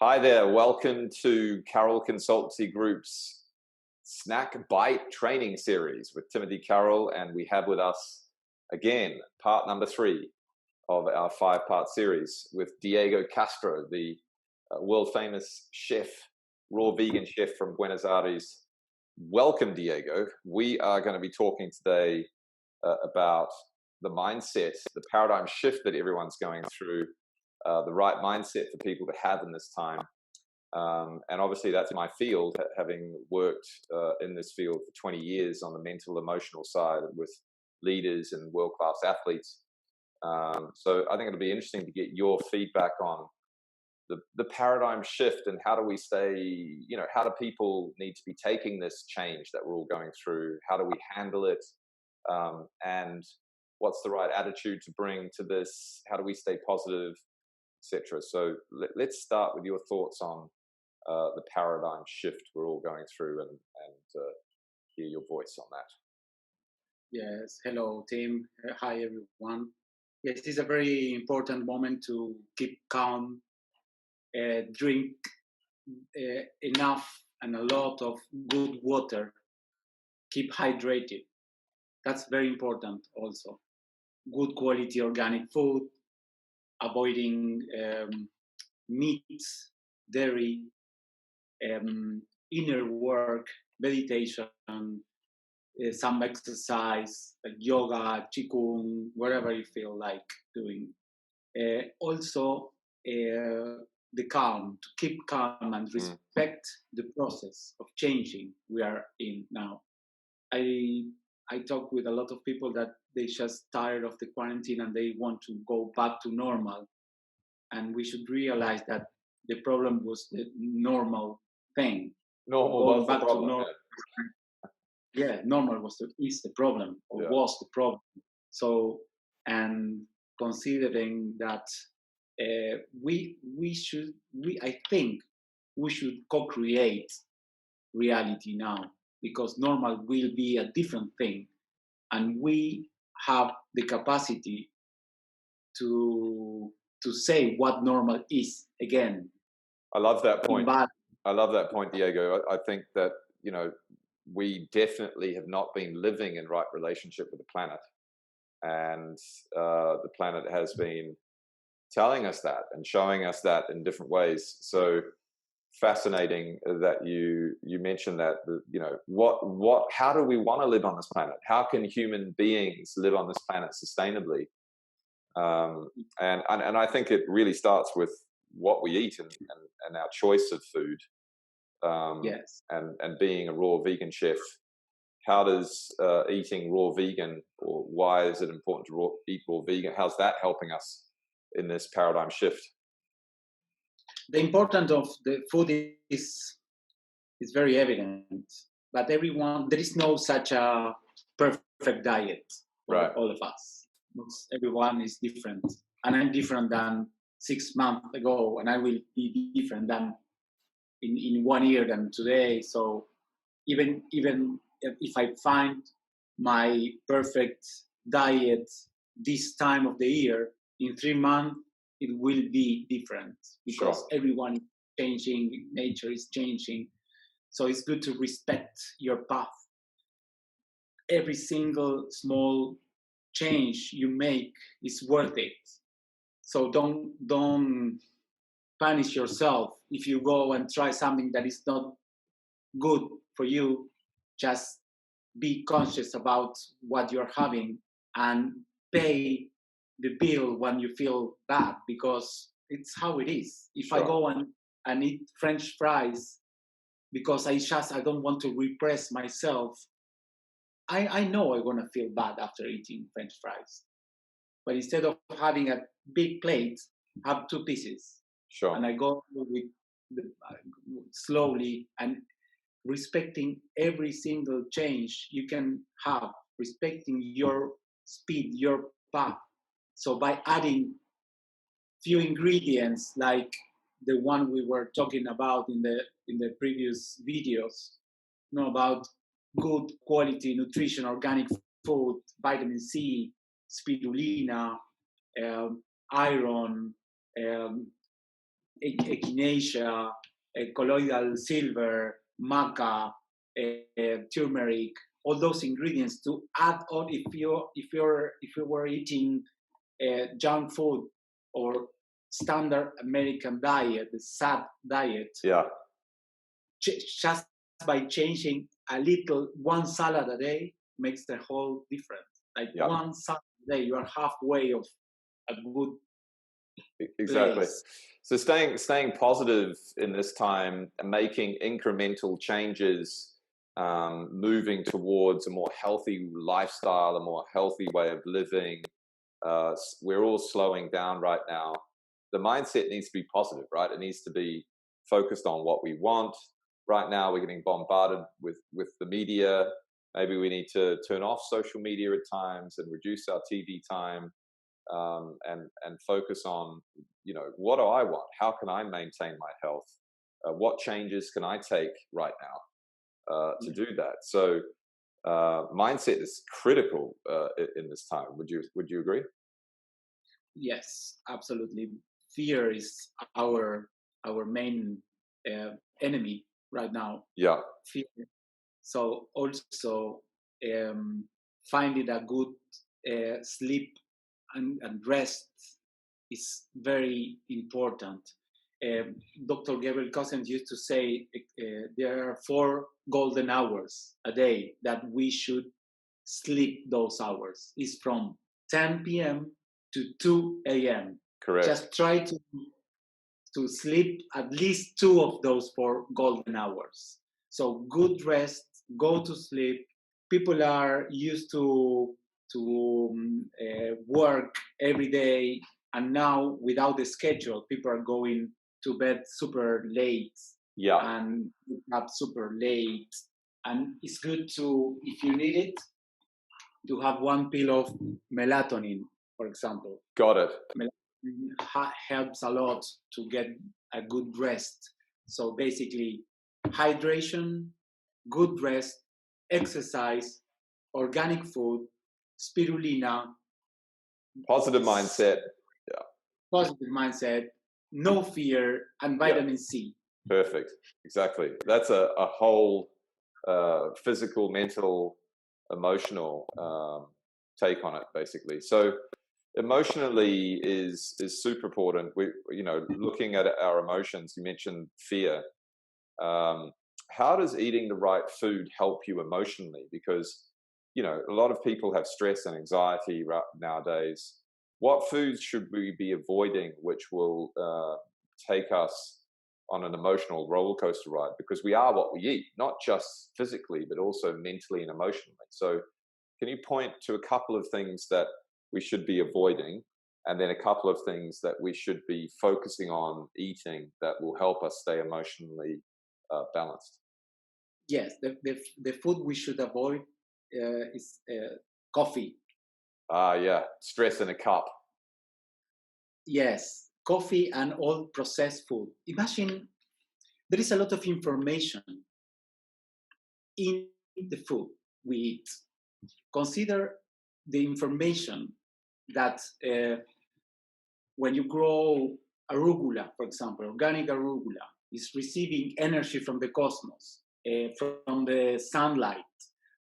Hi there, welcome to Carroll Consultancy Group's Snack Bite training series with Timothy Carroll, and we have with us again part number 3 of our 5-part series with Diego Castro, the world famous chef, raw vegan chef from Buenos Aires. Welcome, Diego. We are going to be talking today about the mindset, the paradigm shift that everyone's going through. The right mindset for people to have in this time. And obviously that's my field, having worked in this field for 20 years on the mental, emotional side with leaders and world-class athletes. So I think it'll be interesting to get your feedback on the paradigm shift and how do we stay, how do people need to be taking this change that we're all going through? How do we handle it? And what's the right attitude to bring to this? How do we stay positive? Etc. So let's start with your thoughts on the paradigm shift we're all going through and hear your voice on that. Yes, hello Tim. Hi everyone. Yes, it is a very important moment to keep calm, drink enough and a lot of good water, keep hydrated. That's very important also. Good quality organic food, avoiding meats, dairy, inner work, meditation, some exercise like yoga, qigong, whatever you feel like doing. Also, the calm, to keep calm and respect the process of changing we are in now. I talk with a lot of people that they just tired of the quarantine and they want to go back to normal. And we should realize that the problem was the normal thing. Normal was the problem. Normal is the problem, or was the problem. So, and considering that I think we should co-create reality now, because normal will be a different thing, and we have the capacity to say what normal is again. I love that point. I love that point, Diego. I think that, we definitely have not been living in right relationship with the planet. And the planet has been telling us that and showing us that in different ways. So fascinating that you mentioned that, how do we want to live on this planet? How can human beings live on this planet sustainably? And I think it really starts with what we eat and our choice of food. Yes. And being a raw vegan chef, how does eating raw vegan, or why is it important to eat raw vegan? How's that helping us in this paradigm shift? The importance of the food is very evident, but there is no such a perfect diet for all of us. Everyone is different, and I'm different than 6 months ago, and I will be different than in 1 year than today. So even if I find my perfect diet this time of the year, in 3 months it will be different, because everyone is changing, nature is changing. So it's good to respect your path. Every single small change you make is worth it. So don't punish yourself if you go and try something that is not good for you. Just be conscious about what you're having and pay the bill when you feel bad, because it's how it is. If I go and eat French fries because I don't want to repress myself, I know I'm gonna feel bad after eating French fries. But instead of having a big plate, have 2 pieces. And I go with slowly and respecting every single change you can have, respecting your speed, your path. So by adding few ingredients like the one we were talking about in the previous videos, about good quality nutrition, organic food, vitamin C, spirulina, iron, echinacea, colloidal silver, maca, turmeric, all those ingredients to add on if you were eating junk food or standard American diet, the SAD diet. Yeah. Just by changing a little, one salad a day makes the whole difference. Like one salad a day, you are halfway of a good exactly place. So staying positive in this time and making incremental changes, moving towards a more healthy lifestyle, a more healthy way of living. We're all slowing down right now. The mindset needs to be positive, right? It needs to be focused on what we want. Right now we're getting bombarded with the media. Maybe we need to turn off social media at times and reduce our TV time, and focus on, what do I want? How can I maintain my health? What changes can I take right now to do that? So mindset is critical in this time. Would you agree? Yes, absolutely. Fear is our main enemy right now. Yeah. Fear. So also finding a good sleep and rest is very important. Dr. Gabriel Cousens used to say there are 4 golden hours a day that we should sleep. Those hours is from 10 p.m. to 2 a.m. Correct. Just try to sleep at least 2 of those 4 golden hours. So good rest, go to sleep. People are used to work every day, and now without the schedule, people are going to bed super late. Yeah. And up super late. And it's good to, if you need it, to have 1 pill of melatonin, for example. Got it. Melatonin helps a lot to get a good rest. So basically, hydration, good rest, exercise, organic food, spirulina. Positive mindset. Yeah. Positive mindset, no fear, and vitamin C. Perfect. Exactly. That's a whole physical, mental, emotional take on it, basically. So emotionally is super important. We, looking at our emotions, you mentioned fear. How does eating the right food help you emotionally? Because, a lot of people have stress and anxiety nowadays. What foods should we be avoiding, which will take us on an emotional roller coaster ride? Because we are what we eat, not just physically, but also mentally and emotionally. So can you point to a couple of things that we should be avoiding, and then a couple of things that we should be focusing on eating that will help us stay emotionally balanced? Yes, the food we should avoid is coffee. Yeah, stress in a cup. Yes, coffee and all processed food. Imagine there is a lot of information in the food we eat. Consider the information that when you grow arugula, for example, organic arugula, is receiving energy from the cosmos, from the sunlight,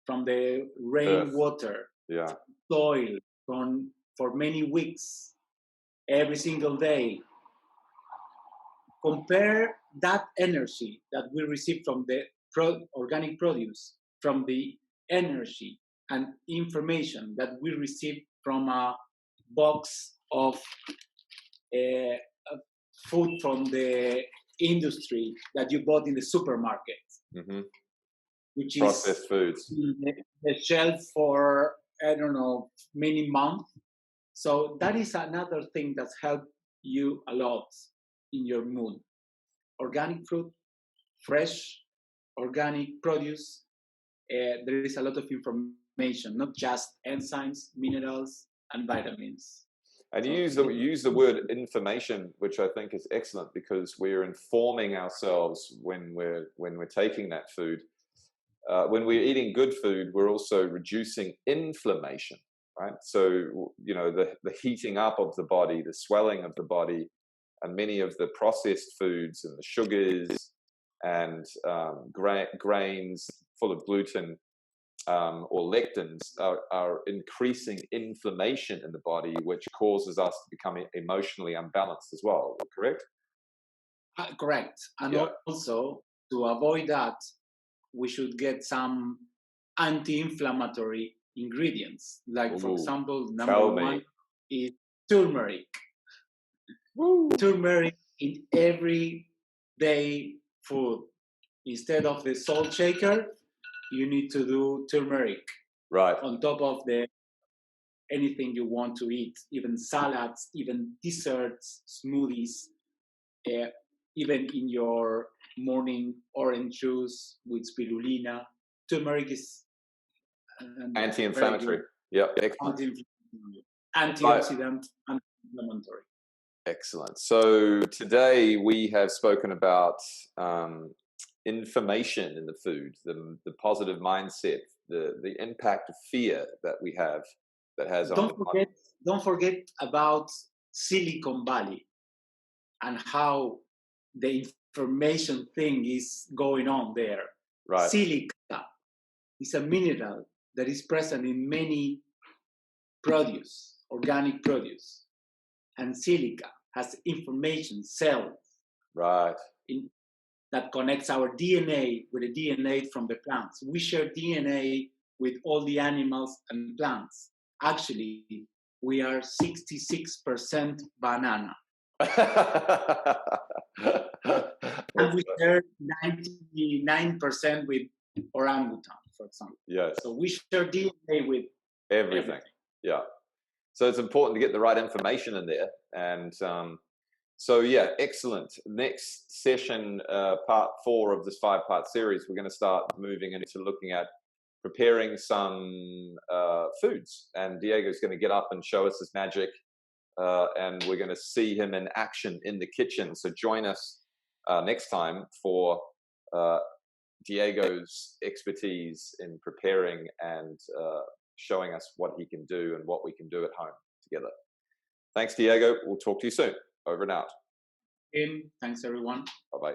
from the rainwater, soil, for many weeks, every single day. Compare that energy that we receive from the organic produce, from the energy and information that we receive from a box of food from the industry that you bought in the supermarket, which processed is foods, the shelf for, I don't know, many months. So that is another thing that's helped you a lot in your mood. Organic fruit, fresh, organic produce. There is a lot of information, not just enzymes, minerals, and vitamins. And you use the word information, which I think is excellent, because we're informing ourselves when we're taking that food. When we're eating good food, we're also reducing inflammation, right? So the heating up of the body, the swelling of the body, and many of the processed foods and the sugars and grains full of gluten or lectins are increasing inflammation in the body, which causes us to become emotionally unbalanced as well. Correct? Correct. And also, to avoid that, we should get some anti-inflammatory ingredients. Like, for example, number one is turmeric. Turmeric in everyday food. Instead of the salt shaker, you need to do turmeric. Right. On top of anything you want to eat, even salads, even desserts, smoothies, even in your morning orange juice with spirulina. Turmeric is anti-inflammatory. Yep. Antioxidant, anti-inflammatory. Excellent. So today we have spoken about information in the food, the positive mindset, the impact of fear that we have that has Don't forget about Silicon Valley and how the information thing is going on there. Right. Silica is a mineral that is present in many produce, organic produce, and silica has information cells. Right. That connects our DNA with the DNA from the plants. We share DNA with all the animals and plants. Actually, we are 66% banana. And we share 99% with orangutan, for example. Yes. So we share DNA with everything. Yeah. So it's important to get the right information in there. And so, yeah, excellent. Next session, part 4 of this 5-part series, we're going to start moving into looking at preparing some foods. And Diego's going to get up and show us his magic. And we're going to see him in action in the kitchen. So join us next time for Diego's expertise in preparing and showing us what he can do and what we can do at home together. Thanks, Diego. We'll talk to you soon. Over and out. Thanks, everyone. Bye-bye.